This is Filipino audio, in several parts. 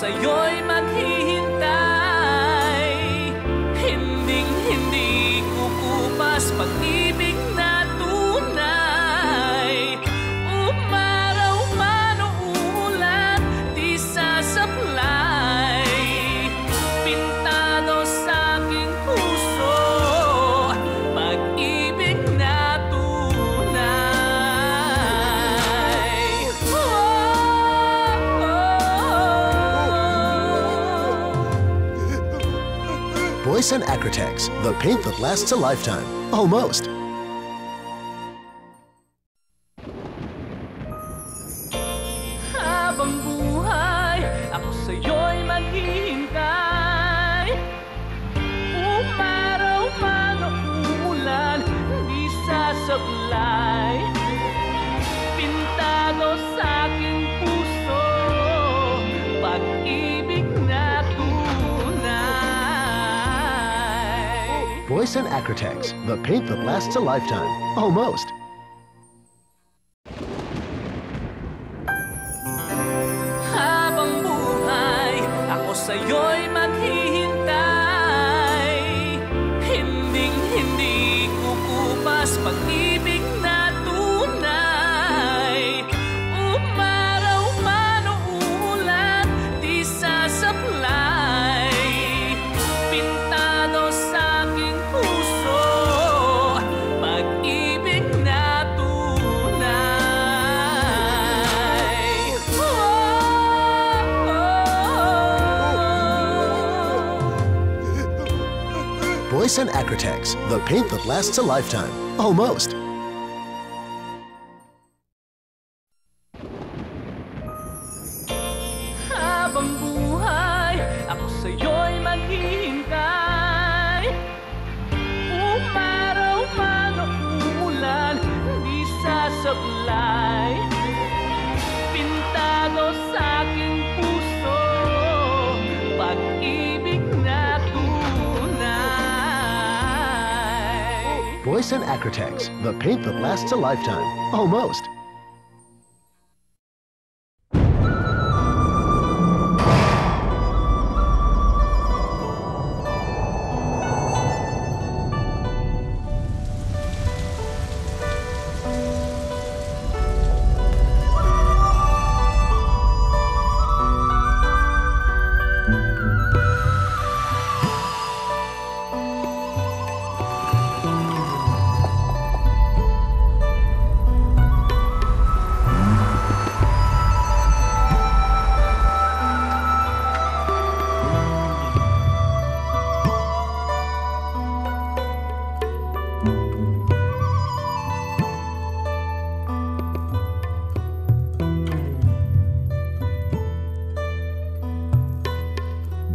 sa'yo'y maghihintay. Hinding-hindi kukupas pag-ibig na tunay. Umaraw man o umulan, di sasablay. Pintado sa'king puso, pag-ibig na tunay. Boysen Acrotex, the paint that lasts a lifetime. Almost. Habang buhay, ako sa'yo'y maghihintay. Umaraw man o umulan, di sasablay. Pintado sa'king puso, pag-ibig na tunay. Boysen Acrotex, the paint that lasts a lifetime. Almost. Habang buhay, ako sa'yo'y maghihintay. Hinding-hindi kukupas pag-ibig na tunay. Umaraw man o umulan, di sasablay. Pintado sa'king puso, pag-ibig na tunay. Boysen Acrotex, the paint that lasts a lifetime. Almost. Habang buhay, ako sa'yo'y maghihintay. Umaraw man o umulan, di sasablay. Pintado sa'king puso, pag-ibig na tunay. Boysen Acrotex, the paint that lasts a lifetime. Almost.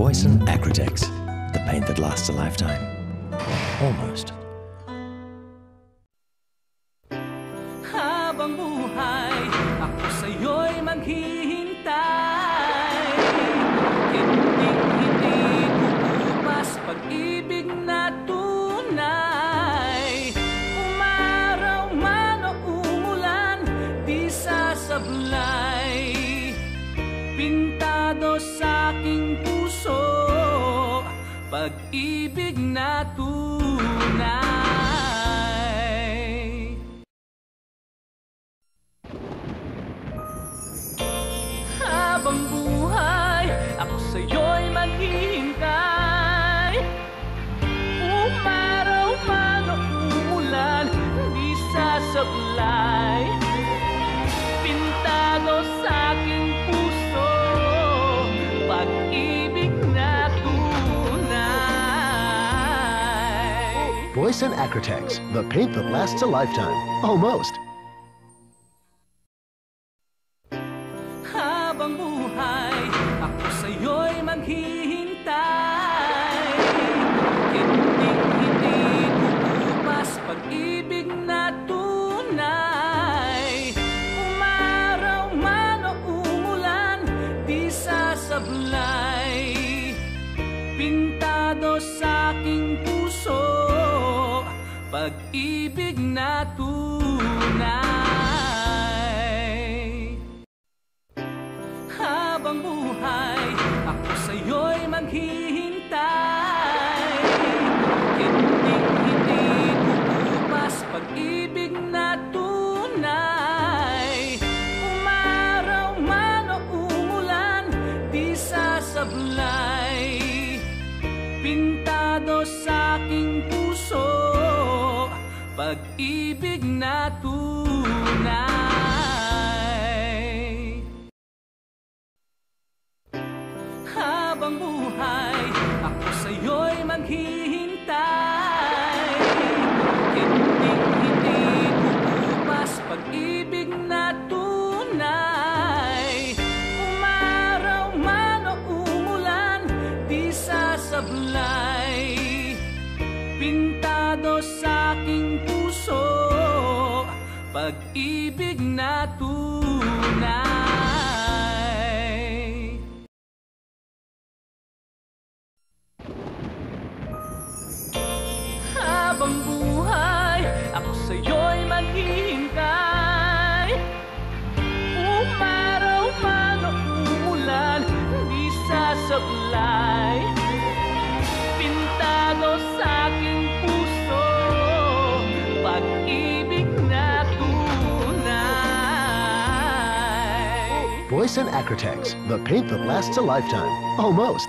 Boysen Acrotex, the paint that lasts a lifetime. Almost. Habang buhay, ako sa'yo'y maghihintay. Hinding-hindi kukupas pag-ibig na tunay. Umaraw man o umulan, di sasablay. Pintado sa'king puso, pag-ibig na tunay. Habang buhay, ako sa'yo'y maghihintay. Umaraw man o umulan, di sasablay. Pintado sa'king puso, pag-ibig na tunay. Boysen Acrotex, the paint that lasts a lifetime. Almost. Habang buhay, ako sa'yo'y maghihintay. Hinding-hindi kukupas pag-ibig na tunay. Umaraw man o umulan, di sasablay. Pintado sa'king puso, pag-ibig na tunay. Habang buhay, sa aking puso, pag-ibig na tunay. Habang buhay, ako sa'yo'y maghihintay. Hindi bubukas pag-ibig na tunay. Umaraw man o umulan, di sasablay. Pintado sa aking puso, pag-ibig na tunay. Habang buhay, ako sa'yo'y maghihintay. Umaraw man o umulan, di sasablay. Pintado sa aking puso, pag-ibig na tunay. Boyson Acrotex, the paint that lasts a lifetime. Almost.